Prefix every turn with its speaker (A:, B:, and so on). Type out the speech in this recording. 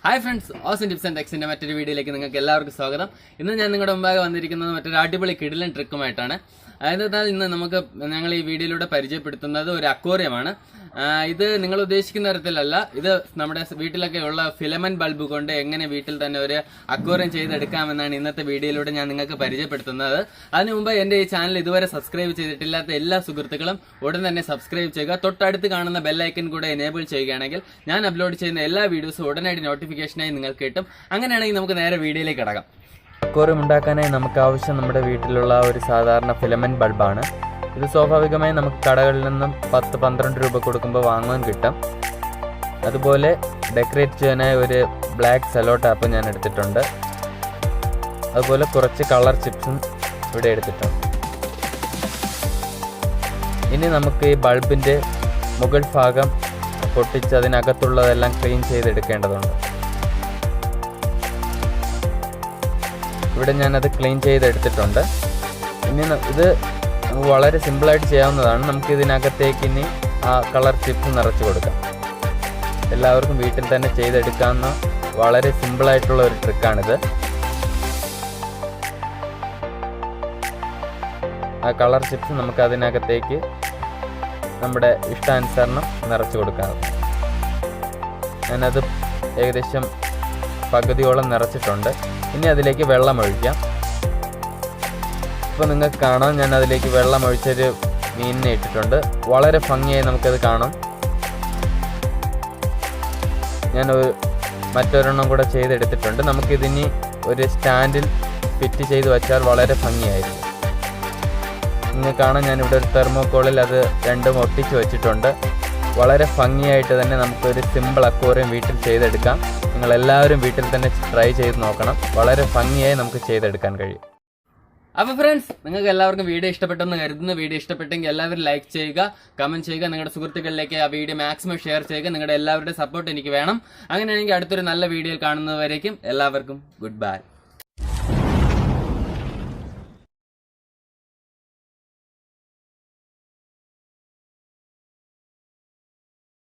A: Hi friends, awesome tips and tricks in മറ്റൊരു വീഡിയോയിലേക്ക് നിങ്ങൾക്ക് എല്ലാവർക്കും സ്വാഗതം. ഇന്ന് ഞാൻ നിങ്ങളുടെ മുമ്പാകെ വന്നിരിക്കുന്നത് മറ്റൊരു അടിപൊളി കിടിലൻ ട്രിക്കുമായിട്ടാണ്. അതായത് ഇന്ന് ഞങ്ങൾ ഈ വീഡിയോയിലൂടെ പരിചയപ്പെടുത്തുന്നത് ഒരു അക്വേറിയമാണ്. ഇത് നിങ്ങൾ ഉദ്ദേശിക്കുന്ന തരത്തിലല്ല. ഇത് നമ്മുടെ വീട്ടിലൊക്കെ ഉള്ള ഫിലമെന്റ് ബൾബ് കൊണ്ട് എങ്ങനെ വീട്ടിൽ തന്നെ ഒരു അക്വേറിയം ചെയ്തെടുക്കാമെന്നാണ് ഇന്നത്തെ വീഡിയോയിലൂടെ ഞാൻ നിങ്ങൾക്ക് പരിചയപ്പെടുത്തുന്നത്. അതിനു മുമ്പ് എന്റെ ഈ ചാനൽ ഇതുവരെ സബ്സ്ക്രൈബ് ചെയ്തിട്ടില്ലാത്ത എല്ലാ സുഹൃത്തുക്കളും ഉടൻ തന്നെ സബ്സ്ക്രൈബ് ചെയ്യുക. തൊട്ടടുത്ത് കാണുന്ന ബെല്ലൈക്കൻ കൂടെ എനേബിൾ ചെയ്യുകയാണെങ്കിൽ ഞാൻ അപ്ലോഡ് ചെയ്യുന്ന എല്ലാ വീഡിയോസും ഉടനടി നോട്ടിഫിക്കേഷനായി നിങ്ങൾക്ക് കിട്ടും. അങ്ങനെയാണെങ്കിൽ നമുക്ക് നേരെ വീഡിയോയിലേക്ക് കടക്കാം.
B: അക്വേറിയം ഉണ്ടാക്കാനായി നമുക്ക് ആവശ്യം നമ്മുടെ വീട്ടിലുള്ള ഒരു സാധാരണ ഫിലമെന്റ് ബൾബാണ്. ഇത് സ്വാഭാവികമായി നമുക്ക് കടകളിൽ നിന്നും 10-12 രൂപ കൊടുക്കുമ്പോൾ വാങ്ങാൻ കിട്ടും. അതുപോലെ ഡെക്കറേറ്റ് ചെയ്യാനായി ഒരു ബ്ലാക്ക് സെലോ ടാപ്പ് ഞാൻ എടുത്തിട്ടുണ്ട്. അതുപോലെ കുറച്ച് കളർ ചിപ്സും ഇവിടെ എടുത്തിട്ടുണ്ട്. ഇനി നമുക്ക് ഈ ബൾബിൻ്റെ മുകൾ ഭാഗം പൊട്ടിച്ച് അതിനകത്തുള്ളതെല്ലാം ക്ലീൻ ചെയ്തെടുക്കേണ്ടതുണ്ട്. ഇവിടെ ഞാനത് ക്ലീൻ ചെയ്തെടുത്തിട്ടുണ്ട്. ഇനി ഇത് വളരെ സിമ്പിളായിട്ട് ചെയ്യാവുന്നതാണ്. നമുക്ക് ഇതിനകത്തേക്ക് ഇനി ആ കളർ ചിപ്സ് നിറച്ച് കൊടുക്കാം. എല്ലാവർക്കും വീട്ടിൽ തന്നെ ചെയ്തെടുക്കാവുന്ന വളരെ സിമ്പിളായിട്ടുള്ള ഒരു ട്രിക്കാണിത്. ആ കളർ ചിപ്സ് നമുക്ക് അതിനകത്തേക്ക് നമ്മുടെ ഇഷ്ടാനുസരണം നിറച്ച് കൊടുക്കാം. ഞാനത് ഏകദേശം പകുതിയോളം നിറച്ചിട്ടുണ്ട്. ഇനി അതിലേക്ക് വെള്ളം ഒഴിക്കാം. ഇപ്പോൾ നിങ്ങൾക്ക് കാണാം, ഞാൻ അതിലേക്ക് വെള്ളം ഒഴിച്ചൊരു മീനിനെ ഇട്ടിട്ടുണ്ട്. വളരെ ഭംഗിയായി നമുക്കത് കാണാം. ഞാൻ മറ്റൊരെണ്ണം കൂടെ ചെയ്തെടുത്തിട്ടുണ്ട്. നമുക്കിതിനി ഒരു സ്റ്റാൻഡിൽ ഫിറ്റ് ചെയ്ത് വെച്ചാൽ വളരെ ഭംഗിയായിരിക്കും. നിങ്ങൾക്ക് കാണാം, ഞാനിവിടെ ഒരു തെർമോക്കോളിൽ അത് രണ്ടും ഒട്ടിച്ച് വെച്ചിട്ടുണ്ട്. വളരെ ഭംഗിയായിട്ട് തന്നെ നമുക്കൊരു സിമ്പിൾ അക്വേറിയം വീട്ടിൽ ചെയ്തെടുക്കാം. നിങ്ങളെല്ലാവരും വീട്ടിൽ തന്നെ ട്രൈ ചെയ്ത് നോക്കണം. വളരെ ഭംഗിയായി നമുക്ക് ചെയ്തെടുക്കാൻ കഴിയും.
A: അപ്പോൾ ഫ്രണ്ട്സ്, നിങ്ങൾക്ക് എല്ലാവർക്കും വീഡിയോ ഇഷ്ടപ്പെട്ടെന്ന് കരുതുന്നു. വീഡിയോ ഇഷ്ടപ്പെട്ടെങ്കിൽ എല്ലാവരും ലൈക്ക് ചെയ്യുക, കമന്റ് ചെയ്യുക, നിങ്ങളുടെ സുഹൃത്തുക്കളിലേക്ക് ആ വീഡിയോ മാക്സിമം ഷെയർ ചെയ്യുക. നിങ്ങളുടെ എല്ലാവരുടെയും സപ്പോർട്ട് എനിക്ക് വേണം. അങ്ങനെയാണെങ്കിൽ അടുത്തൊരു നല്ല വീഡിയോയിൽ കാണുന്നതുവരേക്കും എല്ലാവർക്കും ഗുഡ് ബൈ.